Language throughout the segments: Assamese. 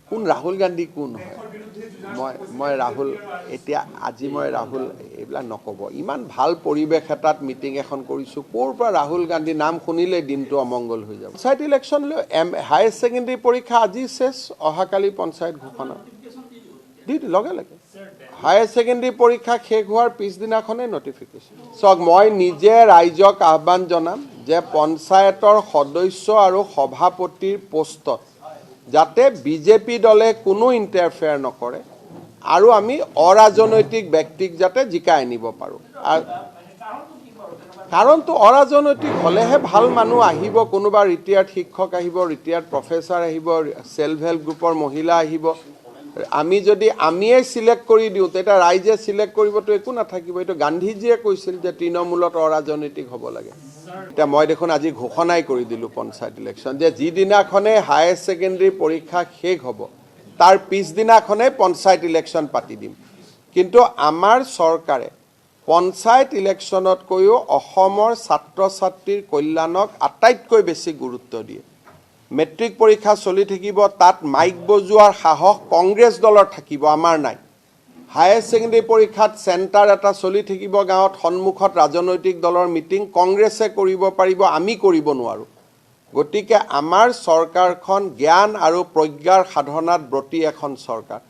কোন ৰাহুল গান্ধী কোন হয় মই ৰাহুল এতিয়া আজি মই ৰাহুল এইবিলাক নক'ব ইমান ভাল পৰিৱেশ এটাত মিটিং এখন কৰিছোঁ ক'ৰ পৰা ৰাহুল গান্ধী নাম শুনিলে দিনটো অমংগল হৈ যাব পঞ্চায়ত ইলেকশ্যন লৈ হায়াৰ ছেকেণ্ডেৰী পৰীক্ষা আজি শেষ অহাকালি পঞ্চায়ত ঘোষণা দি লগে লগে হায়াৰ ছেকেণ্ডেৰী পৰীক্ষা শেষ হোৱাৰ পিছদিনাখনেই নটিফিকেশ্যন চাওক মই নিজে ৰাইজক আহ্বান জনাম যে পঞ্চায়তৰ সদস্য আৰু সভাপতিৰ পোষ্টত যাতে বিজেপি দলে কোনো ইণ্টাৰফেয়াৰ নকৰে আৰু আমি অৰাজনৈতিক ব্যক্তিক যাতে জিকাই আনিব পাৰোঁ কাৰণটো অৰাজনৈতিক হ'লেহে ভাল মানুহ আহিব কোনোবা ৰিটায়াৰ্ড শিক্ষক আহিব ৰিটায়াৰ্ড প্ৰফেচাৰ আহিব ছেল্ফ হেল্প গ্ৰুপৰ মহিলা আহিব আমি যদি আমিয়ে সিলেক্ট কৰি দিওঁ তেতিয়া ৰাইজে সিলেক্ট কৰিবতো একো নাথাকিব এইটো গান্ধীজীয়ে কৈছিল যে তৃণমূলত অৰাজনৈতিক হ'ব লাগে এতিয়া মই দেখোন আজি ঘোষণাই কৰি দিলোঁ পঞ্চায়ত ইলেকশ্যন যে যিদিনাখনে হায়াৰ ছেকেণ্ডেৰী পৰীক্ষা শেষ হ'ব তাৰ পিছদিনাখনে পঞ্চায়ত ইলেকশ্যন পাতি দিম কিন্তু আমাৰ চৰকাৰে পঞ্চায়ত ইলেকশ্যনতকৈও অসমৰ ছাত্ৰ ছাত্ৰীৰ কল্যাণক আটাইতকৈ বেছি গুৰুত্ব দিয়ে মেট্ৰিক পৰীক্ষা চলি থাকিব তাত মাইক বজোৱাৰ সাহস কংগ্ৰেছ দলৰ থাকিব আমাৰ নাই হায়াৰ ছেকেণ্ডেৰী পৰীক্ষাত চেণ্টাৰ এটা চলি থাকিব গাঁৱত সন্মুখত ৰাজনৈতিক দলৰ মিটিং কংগ্ৰেছে কৰিব পাৰিব আমি কৰিব নোৱাৰোঁ গতিকে আমাৰ চৰকাৰখন জ্ঞান আৰু প্ৰজ্ঞাৰ সাধনাত ব্ৰতী এখন চৰকাৰ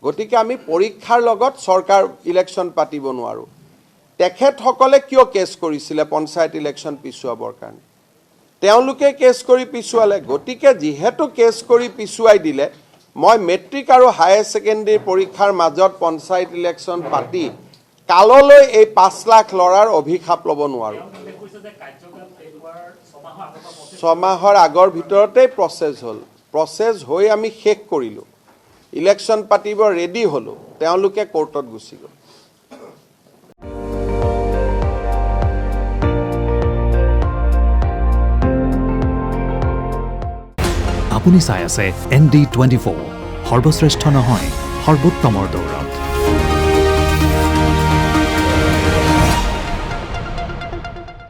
গতিকে আমি পৰীক্ষাৰ লগত চৰকাৰ ইলেকশ্যন পাতিব নোৱাৰোঁ তেখেতসকলে কিয় কেছ কৰিছিলে পঞ্চায়ত ইলেকশ্যন পিছুৱাবৰ কাৰণে তেওঁলোকে কেছ কৰি পিছুৱালে গতিকে যিহেতু কেছ কৰি পিছুৱাই দিলে মই মেট্ৰিক আৰু হায়াৰ ছেকেণ্ডেৰী পৰীক্ষাৰ মাজত পঞ্চায়ত ইলেকশ্যন পাতি কাললৈ এই 5 লাখ ল'ৰাৰ অভিশাপ ল'ব নোৱাৰোঁ 6 মাহৰ আগৰ ভিতৰতেই প্ৰচেছ হৈ আমি শেষ কৰিলোঁ ইলেকশ্যন পাতিব ৰেডি হ'লোঁ তেওঁলোকে কোৰ্টত গুচি গ'ল আপুনি চাই আছে ND24 সৰ্বশ্ৰেষ্ঠ নহয় সৰ্বোত্তমৰ দৌৰত